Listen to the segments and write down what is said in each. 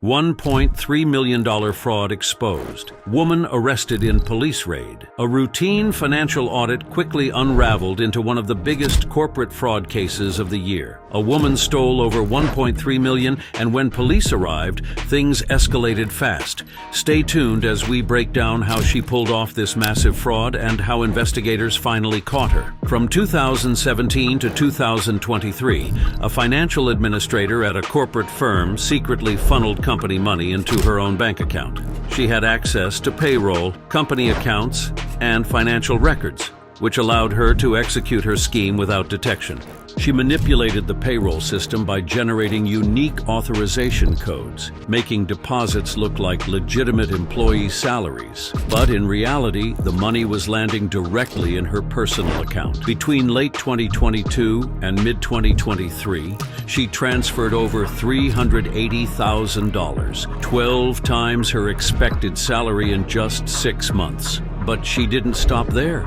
$1.3 million fraud exposed. Woman arrested in police raid. A routine financial audit quickly unraveled into one of the biggest corporate fraud cases of the year. A woman stole over $1.3 million, and when police arrived, things escalated fast. Stay tuned as we break down how she pulled off this massive fraud and how investigators finally caught her. From 2017 to 2023, a financial administrator at a corporate firm secretly funneled company money into her own bank account. She had access to payroll, company accounts, and financial records, which allowed her to execute her scheme without detection. She manipulated the payroll system by generating unique authorization codes, making deposits look like legitimate employee salaries. But in reality, the money was landing directly in her personal account. Between late 2022 and mid-2023, she transferred over $380,000, 12 times her expected salary in just 6 months. But she didn't stop there.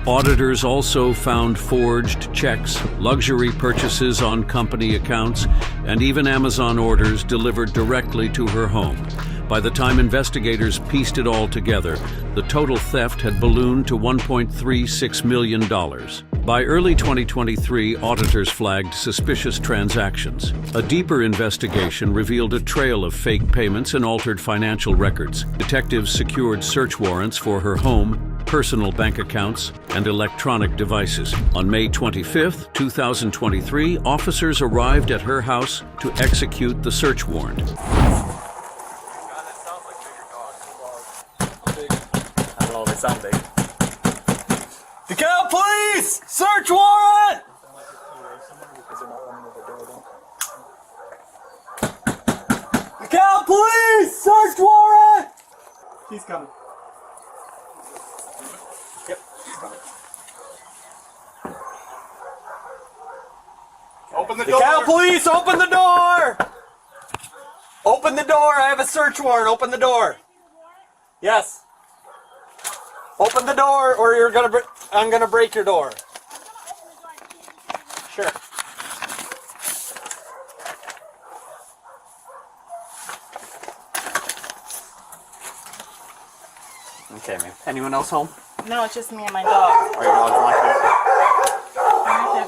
Auditors also found forged checks, luxury purchases on company accounts, and even Amazon orders delivered directly to her home. By the time investigators pieced it all together, the total theft had ballooned to $1.36 million. By early 2023, auditors flagged suspicious transactions. A deeper investigation revealed a trail of fake payments and altered financial records. Detectives secured search warrants for her home, personal bank accounts, and electronic devices. On May 25, 2023, officers arrived at her house to execute the search warrant. I don't know, they sound big. DeKalb Police! Search warrant! DeKalb Police! Search warrant! He's coming. Yep, he's coming. Open the door! DeKalb Police, open the door! Open the door, I have a search warrant, open the door. Yes. Open the door or I'm gonna break your door. Sure. Okay, man. Anyone else home? No, it's just me and my dog. Are your dogs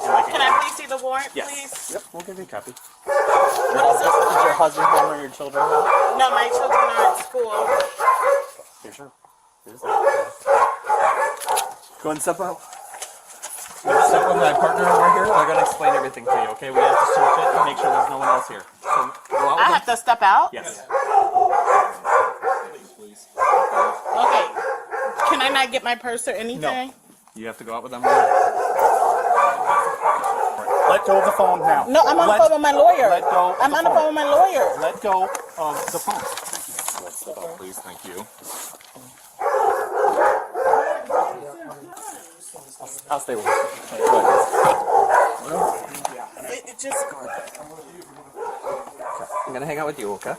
like it? Can I please see the warrant, please? Yep, we'll give you a copy. What is this? Is your husband home or your children home? No, my children are at school. Here, sure. Here's that. Go and step out. Go and step with my partner over here. We're going to explain everything to you, okay? We have to search it and make sure there's no one else here. So go out. I have to step out? Yes. Okay. Can I not get my purse or anything? No. You have to go out with them. Let go of the phone now. No, I'm on the phone with my lawyer. Let go. I'm on the phone with my lawyer. Let go of the phone. Let's step out, please. Thank you. I'll stay with you. It just... I'm gonna hang out with you, okay?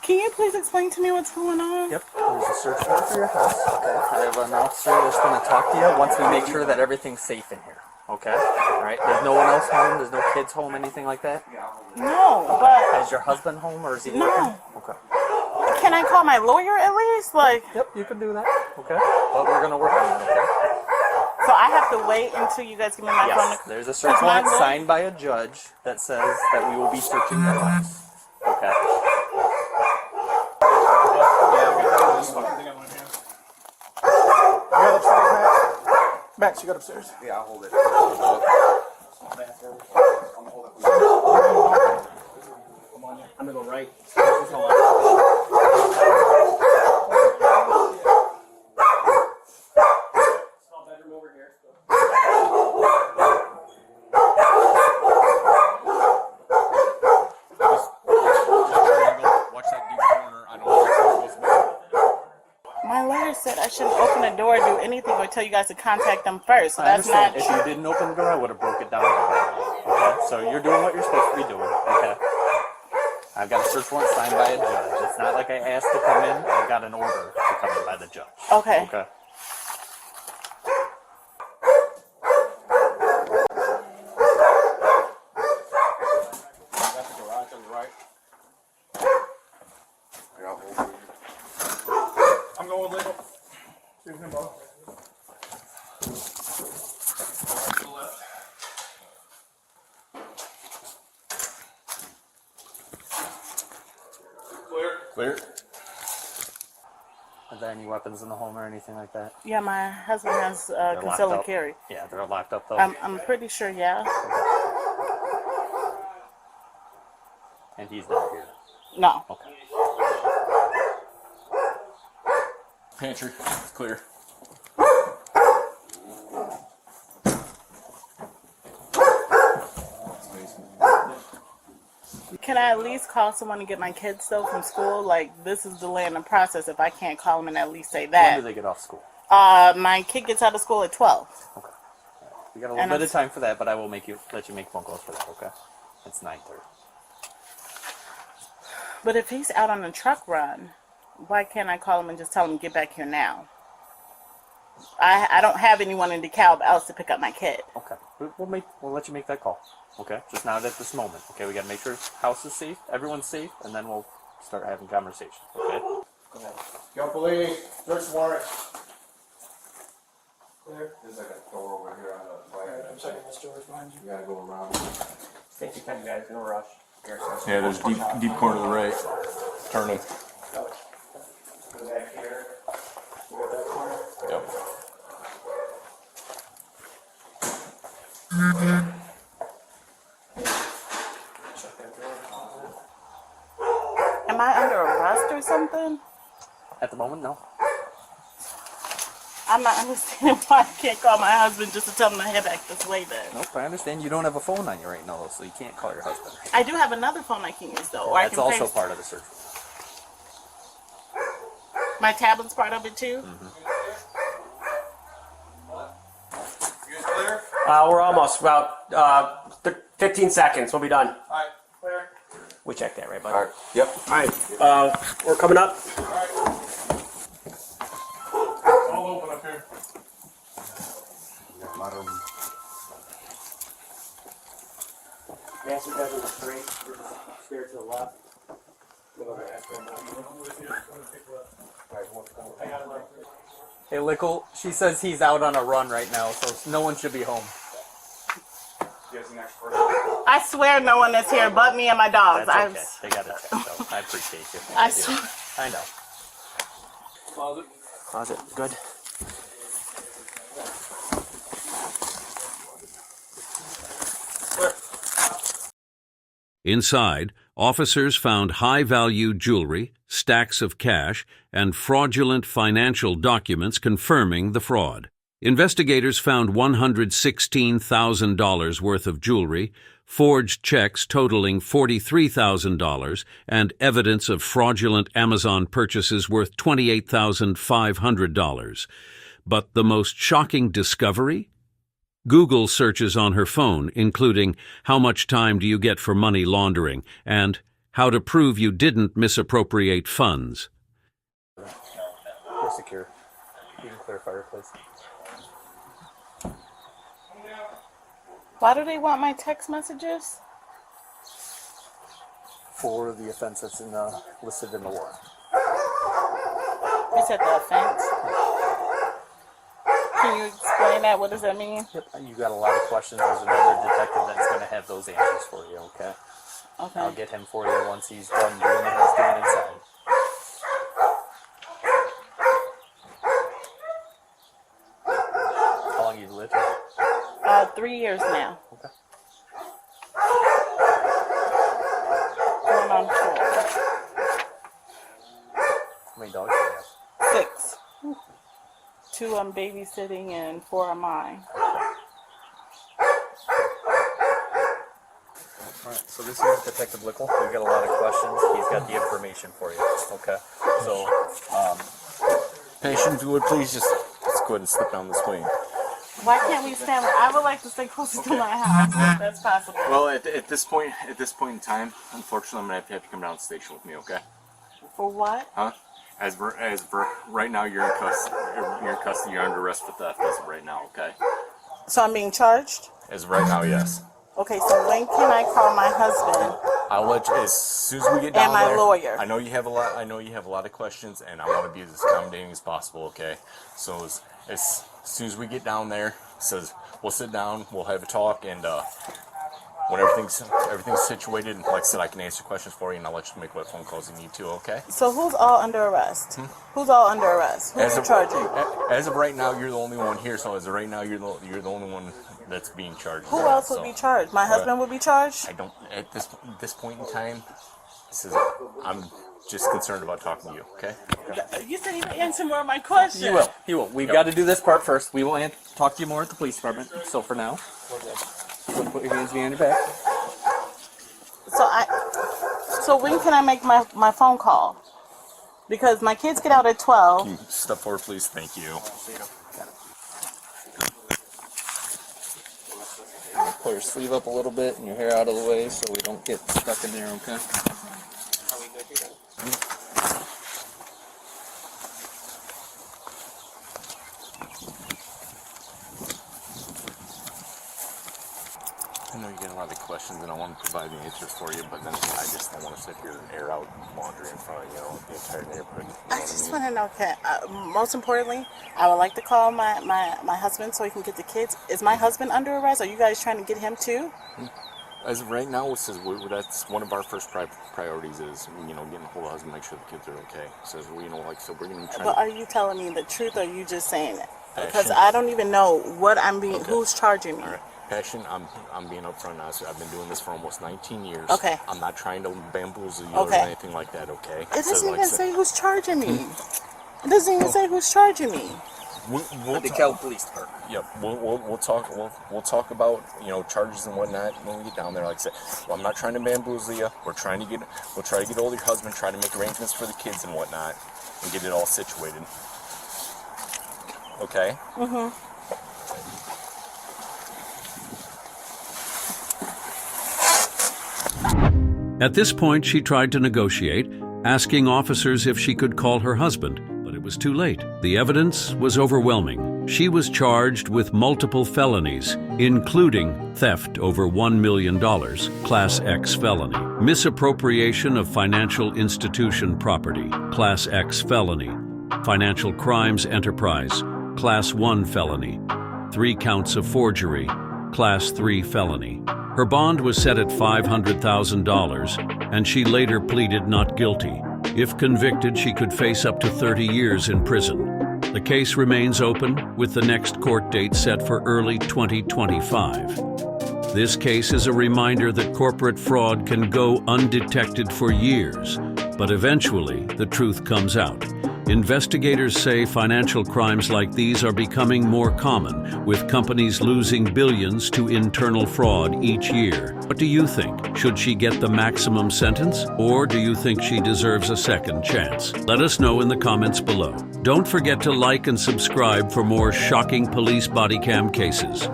Can you please explain to me what's going on? Yep. There's a search warrant for your house. Okay. I have an officer that's gonna talk to you once we make sure that everything's safe in here. Okay? Alright. There's no one else home? There's no kids home? Anything like that? No, but... Is your husband home or is he No. working? Okay. Can I call my lawyer at least? Like... Yep, you can do that. Okay. But we're gonna work on it, okay? So I have to wait until you guys give me my phone? Yes. There's a search warrant signed by a judge that says that we will be searching your house. Okay. Max, you got upstairs? Yeah, I'll hold it. I'm gonna go right. Small bedroom over here. Watch that deep corner. I don't know where it's supposed to be. My lawyer said I shouldn't open the door or do anything or tell you guys to contact them first. So I that's understand. not If true. you didn't open the door, I would have broke it down. Okay, so you're doing what you're supposed to be doing. Okay. I've got a search warrant signed by a judge. It's not like I asked to come in. I got an order to come in by the judge. Okay. Okay. That's the garage on the right. Clear. Are there any weapons in the home or anything like that? Yeah, my husband has They're conceal and locked up? carry. Yeah, they're locked up though. I'm pretty sure, yeah. And he's not here. No. Okay. Pantry, it's clear. Can I at least call someone to get my kids though from school? Like, this is delaying the process if I can't call them and at least say When that. do they get off school? My kid gets out of school at 12. Okay. We got a little bit of time for that, but I will let you make phone calls for that. Okay. It's 9:30. But if he's out on a truck run, why can't I call him and just tell him get back here now? I don't have anyone in DeKalb else to pick up my kid. Okay. We'll let you make that call. Okay. Just not at this moment. Okay. We got to make sure house is safe, everyone's safe, and then we'll start having conversations. Okay. Go ahead. Yo, police, search warrant. Clear. There's like a door over here on the right. I'm checking this door's behind you. You gotta go around. Take your time, guys. No rush. Yeah, there's deep corner to the right. Turning. Go back here. You got that corner? Yep. Shut that door. Am I under arrest or something? At the moment, no. I'm not understanding why I can't call my husband just to tell him to head back this way then. Nope. I understand you don't have a phone on you right now, though, so you can't call your husband. I do have another phone I can use though. Or I That's can also face- part of the search. My tablet's part of it too? We're almost about 15 seconds. We'll be done. Alright, clear. We checked that, right, bud? Alright, yep. All right. We're coming up. All open up here. Master bedroom straight. Stairs to the left. Hey, Lickle, she says he's out on a run right now, so no one should be home. I swear no one is here but me and my dogs. That's okay. They got it checked out. I appreciate you. I do. swear. I know. Closet. Good. Inside, officers found high-value jewelry, stacks of cash, and fraudulent financial documents confirming the fraud. Investigators found $116,000 worth of jewelry, forged checks totaling $43,000, and evidence of fraudulent Amazon purchases worth $28,500. But the most shocking discovery? Google searches on her phone, including how much time do you get for money laundering and how to prove you didn't misappropriate funds. We're secure. You can clear fireplace. Why do they want my text messages? For the offense that's listed in the warrant. You said the offense. Can you explain that? What does that mean? Yep. You got a lot of questions. There's another detective that's going to have those answers for you, okay? Okay. I'll get him for you once he's done doing what he's doing inside. How long you lived here? 3 years now. Okay. Going on 4. How many dogs do you have? 6. 2 I'm babysitting and 4 are mine. Alright, so this is Detective Lickle. We've got a lot of questions. He's got the information for you. Okay. So, Patient, if you would please just let's go ahead and slip down this way. Why can't we stand? I would like to stay closer to my house if that's possible. Well, at this point in time, unfortunately, I'm gonna have to come down to the station with me. Okay? For what? Huh? As right now, you're in custody. You're in custody. You're under arrest for theft as of right now. Okay? So I'm being charged? As of right now, yes. Okay, so when can I call my husband I'll let you, as soon as we get down And my there. lawyer. I know you have a lot. I know you have a lot of questions, and I want to be as accommodating as possible. Okay, so as soon as we get down there, says we'll sit down, we'll have a talk, and when everything's situated, and like I said, I can answer questions for you, and I'll let you make what phone calls you need to. Okay. So who's all under arrest? Who's all under arrest? Who's in charge? As of right now, you're the only one here. So as of right now, you're the only one that's being charged. Who else would be charged? My husband would be charged? I don't at this point in time. I'm just concerned about talking to you. Okay. You said you would answer more of my questions. You will. You will. We've got to do this part first. We will talk to you more at the police department. So for now, put your hands behind your back. So when can I make my phone call? Because my kids get out at 12. Can you step forward, please? Thank you. Pull your sleeve up a little bit and your hair out of the way so we don't get stuck in there, okay? I know you get a lot of questions, and I want to provide the answers for you, but then I just don't want to sit here and air out laundry in front of the entire neighborhood. You know I what just mean? want to know, most importantly, I would like to call my husband so he can get the kids. Is my husband under arrest? Are you guys trying to get him too? As of right now, it says that's one of our first priorities is getting a hold of the husband, make sure the kids are okay. It says we're gonna be trying. But are you telling me the truth or are you just saying it? Because Passion. I don't even know what I'm being. Okay. Who's charging me? All right. Passion, I'm being upfront now. So I've been doing this for almost 19 years. Okay. I'm not trying to bamboozle you Okay. or anything like that. Okay. It So, doesn't like I even said, say who's charging me. It doesn't even say who's charging me. We'll DeKalb Police Department. Yep, we'll talk about charges and whatnot when we get down there. Like I said, I'm not trying to bamboozle you. We'll try to get hold of your husband, try to make arrangements for the kids and whatnot, and get it all situated. Okay. At this point, she tried to negotiate, asking officers if she could call her husband, but it was too late. The evidence was overwhelming. She was charged with multiple felonies, including theft over $1 million, Class X felony, misappropriation of financial institution property, Class X felony, financial crimes enterprise, Class 1 felony, 3 counts of forgery, Class 3 felony. Her bond was set at $500,000, and she later pleaded not guilty. If convicted, she could face up to 30 years in prison. The case remains open, with the next court date set for early 2025. This case is a reminder that corporate fraud can go undetected for years, but eventually the truth comes out. Investigators say financial crimes like these are becoming more common, with companies losing billions to internal fraud each year. What do you think? Should she get the maximum sentence, or do you think she deserves a second chance? Let us know in the comments below. Don't forget to like and subscribe for more shocking police body cam cases.